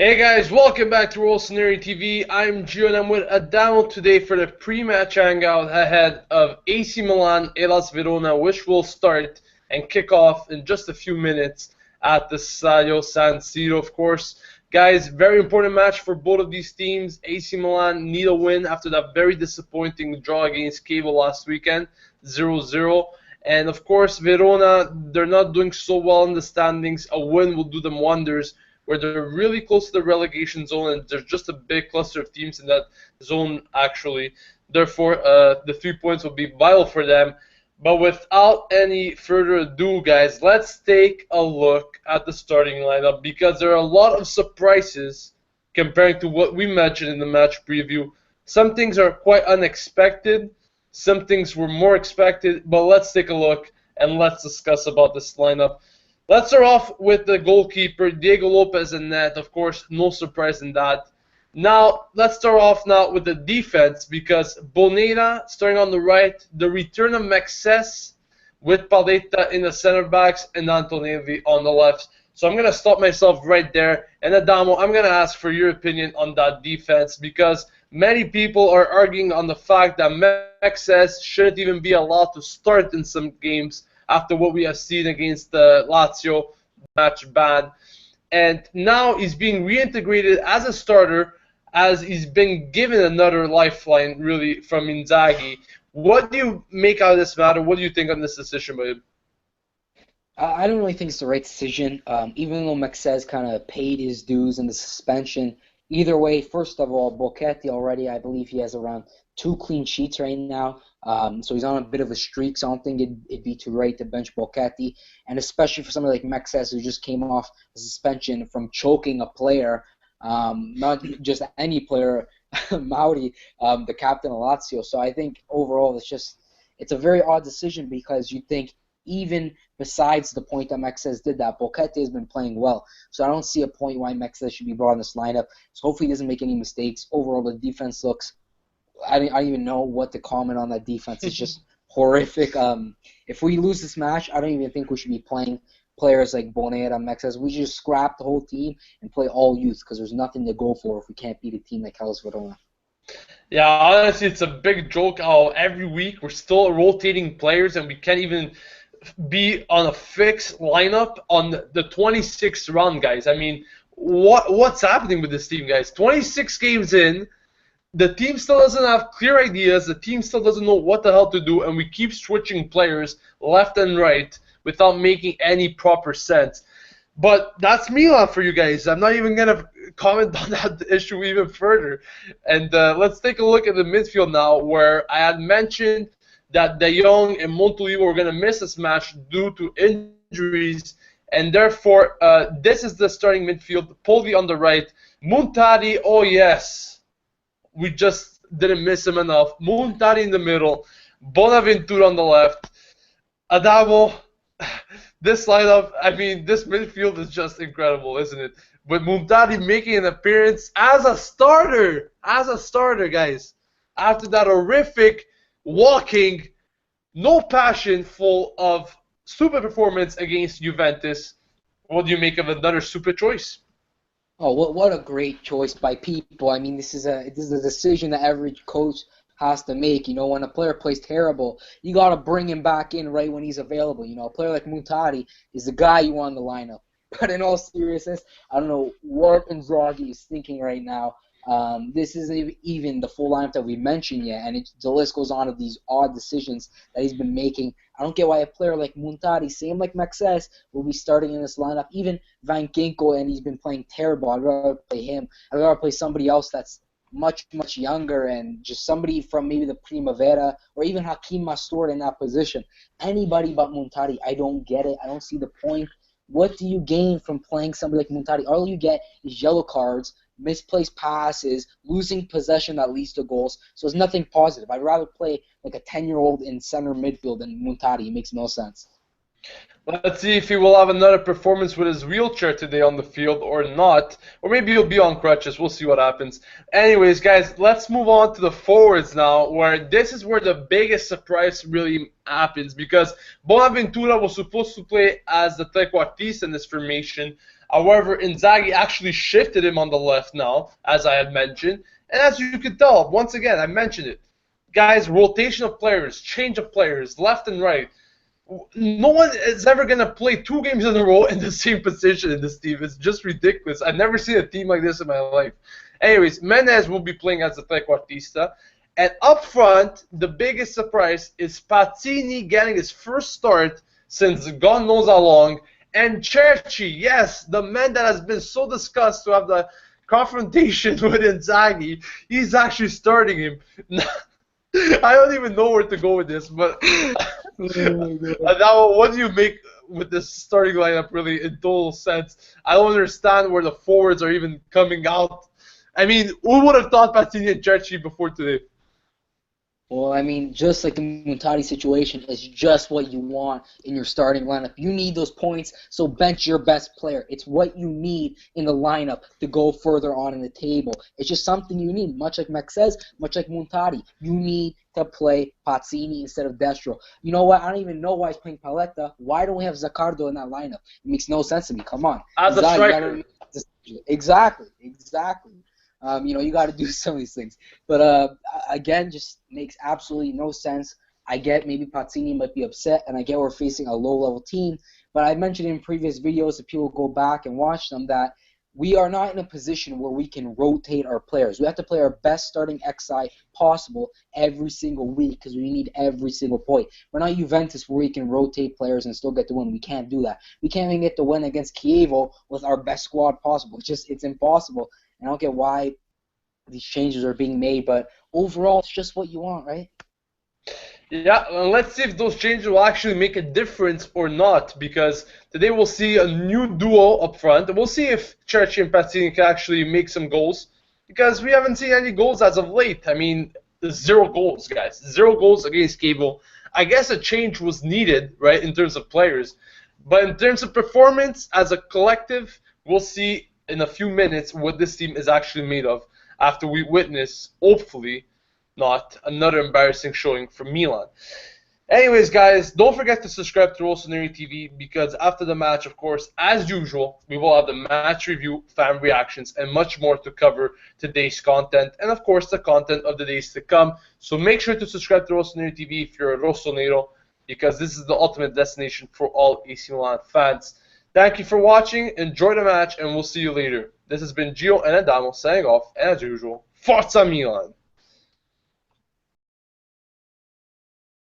Hey guys, welcome back to Rossoneri TV. I'm Gio and I'm with Adamo today for the pre-match hangout ahead of AC Milan, Hellas Verona, which will start and kick off in just a few minutes at the Stadio San Siro, of course. Guys, very important match for both of these teams. AC Milan need a win after that very disappointing draw against Cable last weekend, 0-0. And of course, Verona, they're not doing so well in the standings. A win will do them wonders, where they're really close to the relegation zone, and there's just a big cluster of teams in that zone, actually. Therefore, the 3 points will be vital for them. But without any further ado, guys, let's take a look at the starting lineup, because there are a lot of surprises comparing to what we mentioned in the match preview. Some things are quite unexpected, some things were more expected, but let's take a look and let's discuss about this lineup. Let's start off with the goalkeeper, Diego Lopez in net. Of course, no surprise in that. Now, let's start off now with the defense, because Bonera starting on the right, the return of Maxes with Paletta in the center backs, and Antonelli on the left. So I'm going to stop myself right there. And Adamo, I'm going to ask for your opinion on that defense, because many people are arguing on the fact that Maxes shouldn't even be allowed to start in some games after what we have seen against Lazio, match ban. And now he's being reintegrated as a starter, as he's been given another lifeline, really, from Inzaghi. What do you make out of this matter? What do you think on this decision by him? I don't really think it's the right decision, even though Maxes kind of paid his dues in the suspension. Either way, first of all, Bocchetti already, I believe he has around 2 clean sheets right now. So he's on a bit of a streak, so I don't think it'd be too right to bench Bocchetti. And especially for somebody like Maxes, who just came off a suspension from choking a player, not just any player, Mauri, the captain of Lazio. So I think overall it's a very odd decision, because you think even besides the point that Maxes did that, Bocchetti has been playing well. So I don't see a point why Maxes should be brought in this lineup. So hopefully he doesn't make any mistakes. Overall, the defense looks... I don't even know what to comment on that defense. It's just horrific. If we lose this match, I don't even think we should be playing players like Bonera and Maxes. We should just scrap the whole team and play all youth, because there's nothing to go for if we can't beat a team like Hellas Verona. Yeah, honestly, it's a big joke how every week we're still rotating players and we can't even be on a fixed lineup on the 26th round, guys. I mean, what's happening with this team, guys? 26 games in, the team still doesn't have clear ideas, the team still doesn't know what the hell to do, and we keep switching players left and right without making any proper sense. But that's Milan for you guys. I'm not even going to comment on that issue even further. And let's take a look at the midfield now, where I had mentioned that De Jong and Montolivo were going to miss this match due to injuries, and therefore this is the starting midfield. Polvi on the right, Muntari, oh yes, we just didn't miss him enough. Muntari in the middle, Bonaventura on the left. Adamo, this lineup, I mean, this midfield is just incredible, isn't it? With Muntari making an appearance as a starter, guys. After that horrific walking, no passion, full of super performance against Juventus. What do you make of another super choice? Oh, what a great choice by people. I mean, this is a decision that every coach has to make. You know, when a player plays terrible, you got to bring him back in right when he's available. You know, a player like Muntari is the guy you want in the lineup. But in all seriousness, I don't know what Inzaghi is thinking right now. This isn't even the full lineup that we mentioned yet, and the list goes on of these odd decisions that he's been making. I don't get why a player like Muntari, same like Maxes, will be starting in this lineup. Even Van Ginkel, and he's been playing terrible. I'd rather play him. I'd rather play somebody else that's much, much younger, and just somebody from maybe the Primavera, or even Hakim Mastor in that position. Anybody but Muntari. I don't get it. I don't see the point. What do you gain from playing somebody like Muntari? All you get is yellow cards, misplaced passes, losing possession that leads to goals. So it's nothing positive. I'd rather play like a 10-year-old in center midfield than Muntari. It makes no sense. Let's see if he will have another performance with his wheelchair today on the field or not. Or maybe he'll be on crutches. We'll see what happens. Anyways, guys, let's move on to the forwards now, where this is where the biggest surprise really happens, because Bonaventura was supposed to play as the trequartista in this formation. However, Inzaghi actually shifted him on the left now, as I had mentioned. And as you could tell, once again, I mentioned it. Guys, rotation of players, change of players, left and right. No one is ever going to play 2 games in a row in the same position in this team. It's just ridiculous. I've never seen a team like this in my life. Anyways, Menez will be playing as the trequartista. And up front, the biggest surprise is Pazzini getting his first start since God knows how long. And Cerci, yes, the man that has been so discussed to have the confrontation with Inzaghi, he's actually starting him. I don't even know where to go with this, but now what do you make with this starting lineup really in total sense? I don't understand where the forwards are even coming out. I mean, who would have thought Pazzini and Cerci before today? Well, I mean, just like the Muntari situation, is just what you want in your starting lineup. You need those points, so bench your best player. It's what you need in the lineup to go further on in the table. It's just something you need, much like Max says, much like Muntari. You need to play Pazzini instead of Destro. You know what? I don't even know why he's playing Paletta. Why don't we have Zaccardo in that lineup? It makes no sense to me. Come on. As a striker. Exactly. You got to do some of these things. But, again, just makes absolutely no sense. I get maybe Pazzini might be upset, and I get we're facing a low-level team. But I mentioned in previous videos, if people go back and watch them, that we are not in a position where we can rotate our players. We have to play our best starting XI possible every single week because we need every single point. We're not Juventus where we can rotate players and still get the win. We can't do that. We can't even get the win against Chievo with our best squad possible. It's impossible. I don't get why these changes are being made, but overall, it's just what you want, right? Yeah, and let's see if those changes will actually make a difference or not, because today we'll see a new duo up front, and we'll see if Cerci and Pazzini can actually make some goals, because we haven't seen any goals as of late. I mean, 0 goals, guys. 0 goals against Chievo. I guess a change was needed, right, in terms of players, but in terms of performance as a collective, we'll see in a few minutes what this team is actually made of after we witness, hopefully, not another embarrassing showing from Milan. Anyways, guys, don't forget to subscribe to Rossoneri TV, because after the match, of course, as usual, we will have the match review, fan reactions, and much more to cover today's content, and of course, the content of the days to come. So make sure to subscribe to Rossoneri TV if you're a Rossonero, because this is the ultimate destination for all AC Milan fans. Thank you for watching, enjoy the match, and we'll see you later. This has been Gio and Adamo signing off, and as usual, Forza Milan!